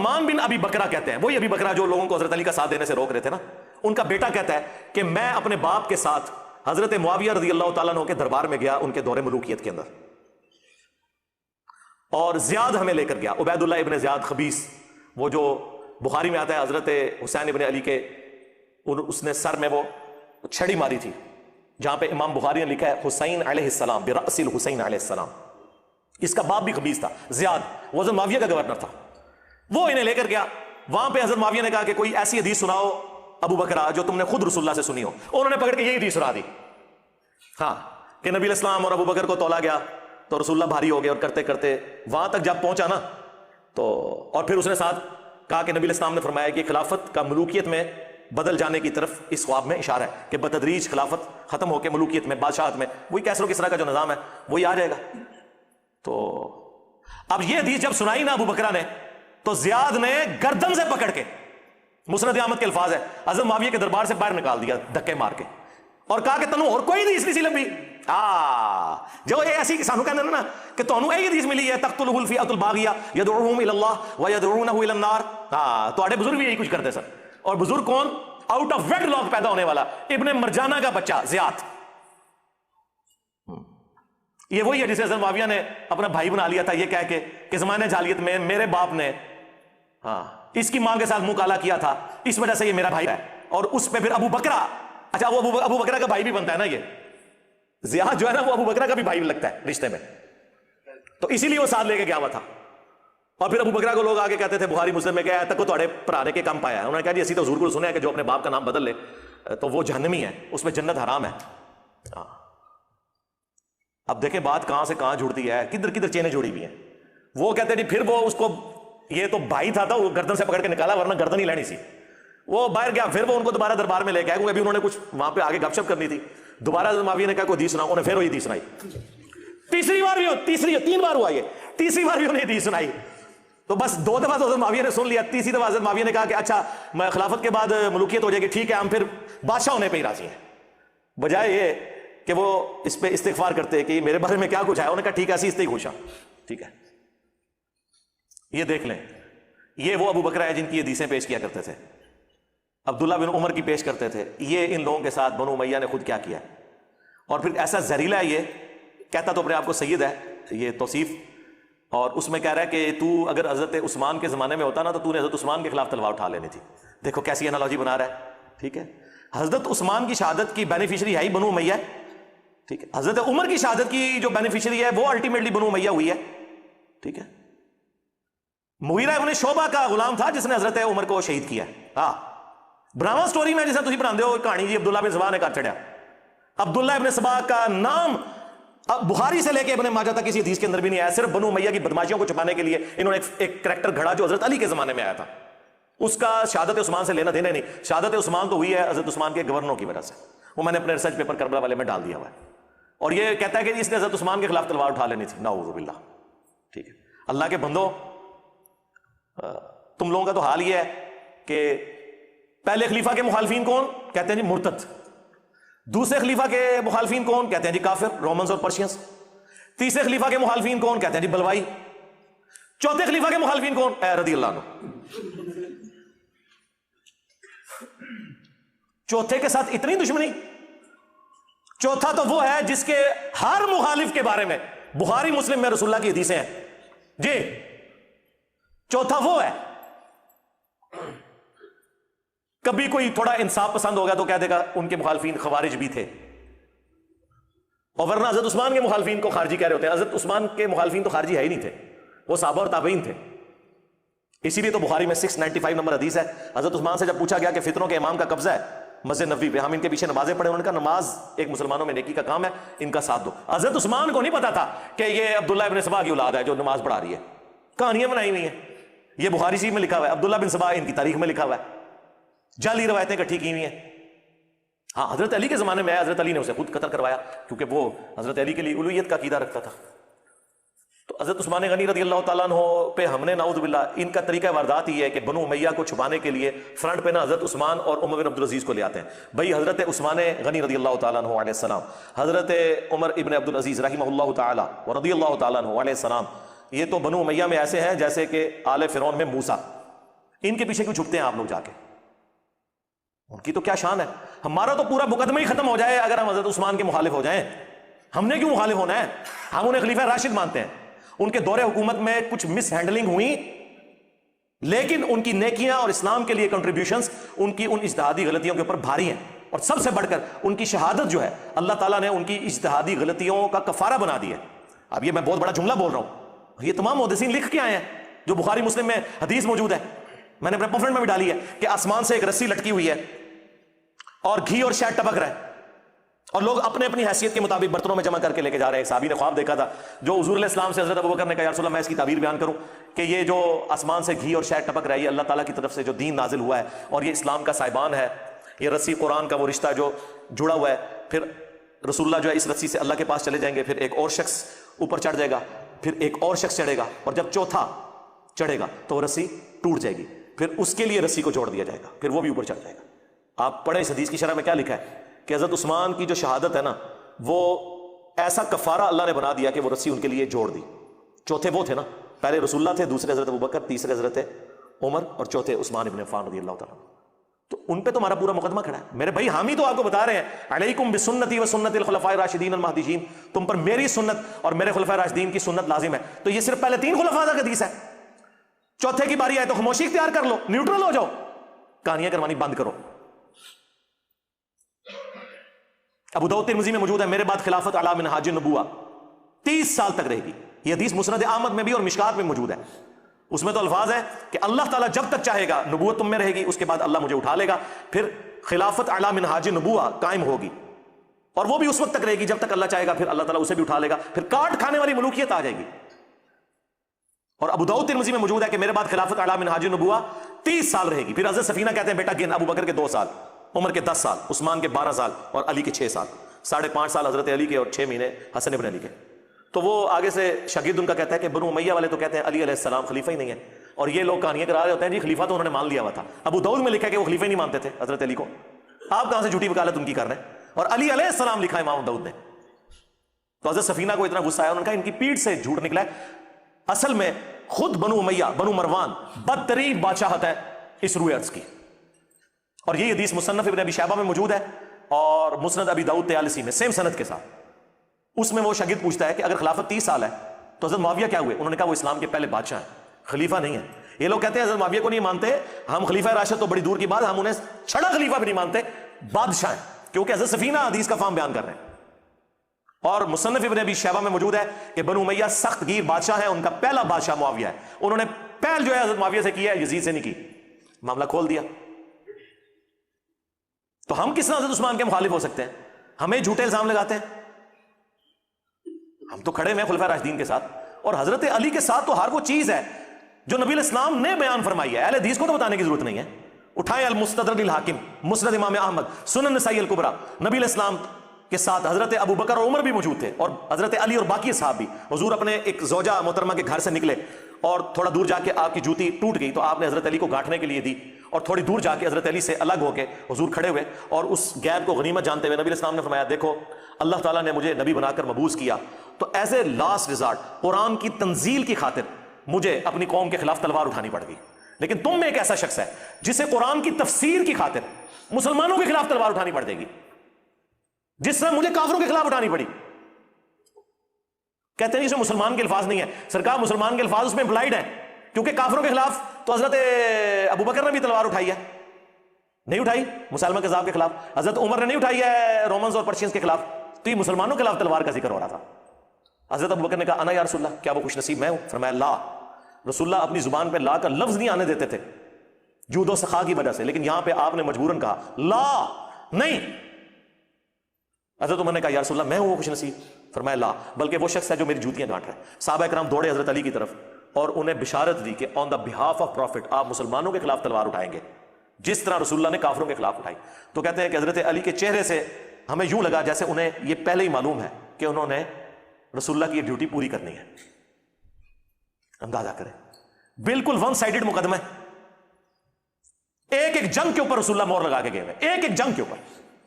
نعمان بن ابی بکرہ کہتے ہیں، وہی ابی بکرہ جو لوگوں کو حضرت علی کا ساتھ دینے سے روک رہے تھے نا، ان کا بیٹا کہتا ہے کہ میں اپنے باپ کے ساتھ حضرت معاویہ رضی اللہ تعالیٰ عنہ کے دربار میں گیا ان کے دور ملوکیت کے اندر، اور زیاد ہمیں لے کر گیا، عبید اللہ ابن زیاد خبیث، وہ جو بخاری میں آتا ہے حضرت حسین ابن علی کے اس نے سر میں وہ چھڑی ماری تھی، جہاں پہ امام بخاری نے لکھا ہے حسین علیہ السلام برأس الحسین علیہ السلام، اس کا باپ بھی خبیث تھا زیاد، وہ حضرت معاویہ کا گورنر تھا، وہ انہیں لے کر گیا وہاں پہ حضرت معاویہ نے کہا کہ کوئی ایسی حدیث سناؤ ابو بکرہ جو تم نے خود رسول اللہ سے سنی ہو، انہوں نے پکڑ کے یہی حدیث سنا دی، ہاں کہ نبی الاسلام اور ابو بکر کو تولا گیا تو رسول اللہ بھاری ہو گئے، اور کرتے کرتے وہاں تک جب پہنچا نا تو، اور پھر اس نے ساتھ کہا کہ نبی الاسلام نے فرمایا کہ خلافت کا ملوکیت میں بدل جانے کی طرف اس خواب میں اشارہ ہے کہ بتدریج خلافت ختم ہو کے ملوکیت میں بادشاہت میں وہی کیسر و کسریٰ کا جو نظام ہے وہی آ جائے گا۔ تو اب یہ حدیث جب سنائی نا ابو بکرہ نے تو زیاد نے گردن سے پکڑ کے، مسند احمد کے الفاظ ہے، حضرت معاویہ کے دربار سے باہر نکال دیا دھکے مار کے، اور کہا کہ تنو اور کوئی حدیث نہیں سی لبھی، جو یہ ایسی سانو کہنے نا کہ تانوں یہ حدیث ملی ہے تقتلہ الفئۃ الباغیہ یدعوہم الی اللہ ویدعونہ الی النار، تواڈے بزرگ بھی یہی کچھ کرتے سر، اور بزرگ کون؟ آؤٹ آف ویڈ لاک پیدا ہونے والا ابن مرجانہ کا بچہ زیاد، یہ وہی ہے جسے حضرت معاویہ نے اپنا بھائی بنا لیا تھا یہ کہہ کے کہ زمانے جاہلیت میں میرے باپ نے اس کی ماں کے ساتھ منہ کالا کیا تھا، اس وجہ سے یہ میرا بھائی ہے، اور اس پہ پھر ابو بکرہ، اچھا وہ ابو بکرہ کا بھائی بھی بنتا ہے نا، یہ زیاد جو ہے نا وہ ابو بکرہ کا بھی بھائی لگتا ہے رشتے میں، تو اسی لیے وہ ساتھ لے کے گیا ہوا تھا، اور پھر ابو بکرہ کو لوگ آگے کہتے تھے بخاری مسلم میں کیا ہے تک کو تھوڑے پرانے کے کم پایا ہے، انہوں نے کہا جی اسی تو حضور کو سنا ہے کہ جو اپنے باپ کا نام بدل لے تو وہ جہنمی ہے، اس میں جنت حرام ہے۔ اب دیکھیں بات کہاں سے کہاں جڑتی ہے، کدھر کدھر چینیں جڑی ہوئی ہیں۔ وہ کہتے ہیں جی پھر وہ اس کو، یہ تو بھائی تھا وہ گردن سے پکڑ کے نکالا ورنہ گردن ہی لینی سی، وہ باہر گیا، پھر وہ ان کو دوبارہ دربار میں لے کے آئے کیونکہ ابھی انہوں نے کچھ وہاں پہ آگے گپ شپ کرنی تھی، دوبارہ حضرت معاویہ نے کہا کوئی حدیث سناؤ، انہیں پھر وہی حدیث سنائی، تیسری بار بھی، تین بار ہوا یہ، تیسری بار بھی انہیں حدیث سنائی، تو بس 2 دفعہ تو حضرت معاویہ نے سن لیا، تیسری دفعہ حضرت معاویہ نے کہا کہ اچھا میں خلافت کے بعد ملوکیت ہو جائے گی، ٹھیک ہے ہم پھر بادشاہ ہونے پہ ہی راضی ہیں، بجائے یہ کہ وہ اس پہ استغفار کرتے کہ میرے بارے میں کیا کچھ ہے، انہوں نے کہا ٹھیک ہے ایسی اس سے ہی خوش ہوں، ٹھیک ہے۔ یہ دیکھ لیں یہ وہ ابو بکرہ ہے جن کی حدیثیں پیش کیا کرتے تھے، عبداللہ بن عمر کی پیش کرتے تھے، یہ ان لوگوں کے ساتھ بنو امیہ نے خود کیا کیا، اور پھر ایسا زہریلا ہے، یہ کہتا تو اپنے آپ کو سید ہے، یہ توصیف، اور اس میں کہہ رہا ہے کہ تو اگر حضرت عثمان کے زمانے میں ہوتا نا تو تو نے حضرت عثمان کے خلاف تلوار اٹھا لینی تھی، دیکھو کیسی انالوجی بنا رہا ہے، ٹھیک ہے۔ حضرت عثمان کی شہادت کی بینیفیشری ہے ہی بنو امیہ، ٹھیک ہے، حضرت عمر کی شہادت کی جو بینیفیشری ہے وہ الٹیمیٹلی بنو امیہ ہوئی ہے، ٹھیک ہے۔ مغیرہ ابن شعبہ کا غلام تھا جس نے حضرت عمر کو شہید کیا، براما سٹوری میں جیسا تھی بنا ہو کہانی جی عبداللہ بن سبا نے کر چڑھیا، عبداللہ ابن سبا کا نام بخاری سے لے کے ابن ماجہ تک کسی حدیث کے اندر بھی نہیں آیا، صرف بنو امیہ کی بدماشیوں کو چھپانے کے لیے انہوں نے ایک کریکٹر گھڑا جو حضرت علی کے زمانے میں آیا تھا، اس کا شہادت عثمان سے لینا دینا نہیں، شہادت عثمان تو ہوئی ہے حضرت عثمان کے گورنروں کی وجہ سے، وہ میں نے اپنے ریسرچ پیپر کربلا والے میں ڈال دیا ہوا ہے، اور یہ کہتا ہے کہ اس نے حضرت عثمان کے خلاف تلوار اٹھا لینی تھی، نعوذ باللہ، ٹھیک ہے۔ اللہ کے بندو تم لوگوں کا تو حال یہ ہے کہ پہلے خلیفہ کے مخالفین کون کہتے ہیں جی مرتد، دوسرے خلیفہ کے مخالفین کون کہتے ہیں جی کافر، رومنز اور پرشینز، تیسرے خلیفہ کے مخالفین کون کہتے ہیں جی بلوائی، چوتھے خلیفہ کے مخالفین کون اے رضی اللہ عنہ، چوتھے کے ساتھ اتنی دشمنی، چوتھا تو وہ ہے جس کے ہر مخالف کے بارے میں بخاری مسلم میں رسول اللہ کی حدیثیں ہیں جی، چوتھا وہ ہے، کبھی کوئی تھوڑا انصاف پسند ہو گیا تو کہہ دے گا ان کے مخالفین خوارج بھی تھے، اور ورنہ حضرت عثمان کے مخالفین کو خارجی کہہ رہے ہوتے ہیں، حضرت عثمان کے مخالفین تو خارجی ہے ہی نہیں تھے، وہ صحابہ اور تابعین تھے، اسی لیے تو بخاری میں 695 نمبر حدیث ہے، حضرت عثمان سے جب پوچھا گیا کہ فتنوں کے امام کا قبضہ ہے مسجد نبوی پہ، ہم ان کے پیچھے نمازیں پڑھیں، انہوں نے کہا نماز ایک مسلمانوں میں نیکی کا کام ہے، ان کا ساتھ دو۔ حضرت عثمان کو نہیں پتا تھا کہ یہ عبداللہ ابن سبا کی اولاد ہے جو نماز پڑھا رہی ہے، کہانیاں بنائی ہوئی ہیں، یہ بخاری شریف میں لکھا ہوا ہے، عبداللہ بن سبا ان کی تاریخ میں لکھا ہوا ہے، جعلی روایتیں اکٹھی کی ہوئی ہیں۔ ہاں حضرت علی کے زمانے میں حضرت علی نے اسے خود قتل کروایا کیونکہ وہ حضرت علی کے لیے الوہیت کا عقیدہ رکھتا تھا۔ تو حضرت عثمان غنی رضی اللہ تعالیٰ عنہ پہ ہم نے نعوذ باللہ ان کا طریقہ واردات یہ ہے کہ بنو امیہ کو چھپانے کے لیے فرنٹ پہ نا حضرت عثمان اور عمر بن عبدالعزیز کو لے آتے ہیں، بھائی حضرت عثمان غنی رضی اللہ تعالیٰ عنہ علیہ السلام، حضرت عمر ابن عبدالعزیز رحمہ اللہ تعالیٰ و رضی اللہ تعالیٰ عنہ علیہ السلام، یہ تو بنو امیہ میں ایسے ہیں جیسے کہ آل فرعون میں موسیٰ، ان کے پیچھے کیوں چھپتے ہیں آپ لوگ جا کے؟ ان کی تو کیا شان ہے. ہمارا تو پورا مقدمہ ہی ختم ہو جائے اگر ہم حضرت عثمان کے مخالف ہو جائیں. ہم نے کیوں مخالف ہونا ہے؟ ہم انہیں خلیفہ راشد مانتے ہیں. ان کے دور حکومت میں کچھ مس ہینڈلنگ ہوئی لیکن ان کی نیکیاں اور اسلام کے لیے کنٹریبیوشنز ان کی ان اجتہادی غلطیوں کے اوپر بھاری ہیں. اور سب سے بڑھ کر ان کی شہادت جو ہے اللہ تعالیٰ نے ان کی اجتہادی غلطیوں کا کفارہ بنا دیا. اب یہ میں بہت بڑا جملہ بول رہا ہوں, یہ تمام محدثین لکھ کے آئے ہیں, جو بخاری مسلم میں حدیث موجود ہے, میں نے اپنے پمفلٹ میں بھی ڈالی ہے کہ آسمان سے ایک رسی لٹکی ہوئی ہے اور گھی اور شہد ٹپک رہا ہے اور لوگ اپنے اپنی حیثیت کے مطابق برتنوں میں جمع کر کے لے کے جا رہے ہیں. ایک صحابی نے خواب دیکھا تھا جو حضور علیہ السلام سے حضرت ابوبکر نے کہا یا رسول اللہ میں اس کی تعبیر بیان کروں کہ یہ جو آسمان سے گھی اور شہد ٹپک رہا ہے یہ اللہ تعالیٰ کی طرف سے جو دین نازل ہوا ہے اور یہ اسلام کا سائبان ہے, یہ رسی قرآن کا وہ رشتہ جو جڑا ہوا ہے. پھر رسول اللہ جو ہے اس رسی سے اللہ کے پاس چلے جائیں گے, پھر ایک اور شخص اوپر چڑھ جائے گا, پھر ایک اور شخص چڑھے گا اور جب چوتھا چڑھے گا تو وہ رسی ٹوٹ جائے گی, پھر اس کے لیے رسی کو جوڑ دیا جائے گا, پھر وہ بھی اوپر چڑھ جائے گا. آپ پڑھیں اس حدیث کی شرح میں کیا لکھا ہے کہ حضرت عثمان کی جو شہادت ہے نا وہ ایسا کفارہ اللہ نے بنا دیا کہ وہ رسی ان کے لیے جوڑ دی. چوتھے وہ تھے نا, پہلے رسول اللہ تھے, دوسرے حضرت ابوبکر, تیسرے حضرت عمر اور چوتھے عثمان ابن عفان رضی اللہ تعالیٰ. تو ان پہ تو ہمارا پورا مقدمہ کھڑا ہے. میرے بھائی حامی تو آپ کو بتا رہے ہیں علیکم بسنتی و سنت الخلفاء الراشدین المہدیین, تم پر میری سنت اور میرے خلفاء راشدین کی سنت لازم ہے. تو یہ صرف پہلے 3 خلفاء کا حدیث ہے, چوتھے کی باری آئے تو خاموشی اختیار کر لو, نیوٹرل ہو جاؤ, کہانیاں کروانی بند کرو. ابو داؤد ترمذی میں موجود ہے میرے بعد خلافت علی منہاج النبوہ 30 سال تک رہے گی. یہ حدیث مسند احمد میں بھی اور مشکات میں موجود ہے. اس میں تو الفاظ ہیں کہ اللہ تعالیٰ جب تک چاہے گا نبوت تم میں رہے گی, اس کے بعد اللہ مجھے اٹھا لے گا, پھر خلافت علی منہاج النبوہ قائم ہوگی اور وہ بھی اس وقت تک رہے گی جب تک اللہ چاہے گا, پھر اللہ تعالیٰ اسے بھی اٹھا لے گا, پھر کاٹ کھانے والی ملوکیت آ جائے گی. اور ابو داؤد ترمذی میں موجود ہے کہ میرے بعد خلافت علی منہاج النبوہ 30 سال رہے گی. پھر حضرت سفینہ کہتے ہیں بیٹا گن, ابو بکر کے 2 سال, عمر کے 10 سال, عثمان کے 12 سال اور علی کے 6 سال, 5.5 سال حضرت علی کے اور 6 مہینے حسن ابن علی کے. تو وہ آگے سے شاگرد ان کا کہتا ہے کہ بنو امیہ والے تو کہتے ہیں علی علیہ السلام خلیفہ ہی نہیں ہے, اور یہ لوگ کہانیاں کرا رہے ہوتے ہیں جی خلیفہ تو انہوں نے مان لیا ہوا تھا. ابو داؤد میں لکھا ہے کہ وہ خلیفہ ہی نہیں مانتے تھے حضرت علی کو. آپ کہاں سے جھوٹی وکالت ان کی کر رہے ہیں؟ اور علی علیہ السلام لکھا ہے امام داؤد نے. تو حضرت سفینہ کو اتنا غصہ آیا, انہوں نے کہا ان کی پیٹھ سے جھوٹ نکلا ہے. اصل میں خود بنو امیہ, بنو مروان بدترین بادشاہت ہے اس روئے ارض کی. اور یہ حدیث مصنف ابن ابی شیبہ میں موجود ہے اور مسند ابی داؤد طیالسی میں سیم سند کے ساتھ. اس میں وہ شاگرد پوچھتا ہے کہ اگر خلافت 30 سال ہے تو حضرت معاویہ کیا ہوئے؟ انہوں نے کہا وہ اسلام کے پہلے بادشاہ ہیں, خلیفہ نہیں ہے. یہ لوگ کہتے ہیں حضرت معاویہ کو نہیں مانتے ہم, خلیفہ راشد تو بڑی دور کی بات, ہم انہیں چھڑا خلیفہ بھی نہیں مانتے, بادشاہ ہیں, کیونکہ حضرت سفینہ حدیث کا فہم بیان کر رہے ہیں. اور مصنف ابن ابی شیبہ میں موجود ہے کہ بنو امیہ سخت گیر بادشاہ ہیں, ان کا پہلا بادشاہ معاویہ ہے. انہوں نے پہل جو ہے حضرت معاویہ سے کیا ہے, یزید سے نہیں کی. معاملہ کھول دیا. تو ہم کس طرح حضرت عثمان کے مخالف ہو سکتے ہیں؟ ہمیں جھوٹے الزام لگاتے ہیں. ہم تو کھڑے ہیں خلفاء راشدین کے ساتھ, اور حضرت علی کے ساتھ تو ہر وہ چیز ہے جو نبی علیہ السلام نے بیان فرمائی ہے. اہل حدیث کو تو بتانے کی ضرورت نہیں ہے. اٹھائیں المستدرک للحاکم, مسند امام احمد, سنن نسائی الکبریٰ. نبی علیہ السلام کے ساتھ حضرت ابو بکر اور عمر بھی موجود تھے, اور حضرت علی اور باقی صحابہ بھی. حضور اپنے ایک زوجہ محترمہ کے گھر سے نکلے اور تھوڑا دور جا کے آپ کی جوتی ٹوٹ گئی تو آپ نے حضرت علی کو گھاٹنے کے لیے دی, اور تھوڑی دور جا کے حضرت علی سے الگ ہو کے حضور کھڑے ہوئے, اور اس گیپ کو غنیمت جانتے ہوئے نبی علیہ السلام نے فرمایا دیکھو اللہ تعالیٰ نے مجھے نبی بنا کر مبعوث کیا, تو ایز اے لاسٹ ریزارٹ قرآن کی تنزیل کی خاطر مجھے اپنی قوم کے خلاف تلوار اٹھانی پڑ گئی. لیکن تم میں ایک ایسا شخص ہے جسے قرآن کی تفسیر کی خاطر مسلمانوں کے خلاف تلوار اٹھانی پڑ جائے گی, جس طرح مجھے کافروں کے خلاف اٹھانی پڑی. کہتے ہیں اس میں مسلمان کے الفاظ نہیں ہے. سرکار مسلمان کے الفاظ اس میں امپلائڈ ہیں, کیونکہ کافروں کے خلاف تو حضرت ابو بکر نے بھی تلوار اٹھائی ہے, نہیں اٹھائی مسلمہ کذاب کے خلاف. حضرت عمر نے نہیں اٹھائی ہے رومنز اور پرشینز کے خلاف. تو یہ مسلمانوں کے خلاف تلوار کا ذکر ہو رہا تھا. حضرت ابو بکر نے کہا انا یا رسول اللہ, کیا وہ خوش نصیب میں ہوں؟ فرمایا لا. رسول اللہ اپنی زبان پہ لا کا لفظ نہیں آنے دیتے تھے جود و سخا کی وجہ سے, لیکن یہاں پہ آپ نے مجبوراً کہا لا نہیں. حضرت عمر نے کہا یا رسول اللہ میں ہوں وہ خوش نصیب؟ فرمایا لا, بلکہ وہ شخص ہے جو میری جوتیاں گانٹ رہا ہے. صحابہ کرام دوڑے حضرت علی کی طرف اور انہیں بشارت دی کہ آن دا بہاف آف پروفٹ آپ مسلمانوں کے خلاف تلوار اٹھائیں گے جس طرح رسول اللہ نے کافروں کے خلاف اٹھائی. تو کہتے ہیں کہ حضرت علی کے چہرے سے ہمیں یوں لگا جیسے انہیں یہ پہلے ہی معلوم ہے کہ انہوں نے رسول اللہ کی ڈیوٹی پوری کرنی ہے. اندازہ کریں, بالکل ون سائیڈڈ مقدمہ ہے. ایک ایک جنگ کے اوپر رسول اللہ مور لگا کے گئے ہوئے, ایک ایک جنگ کے اوپر.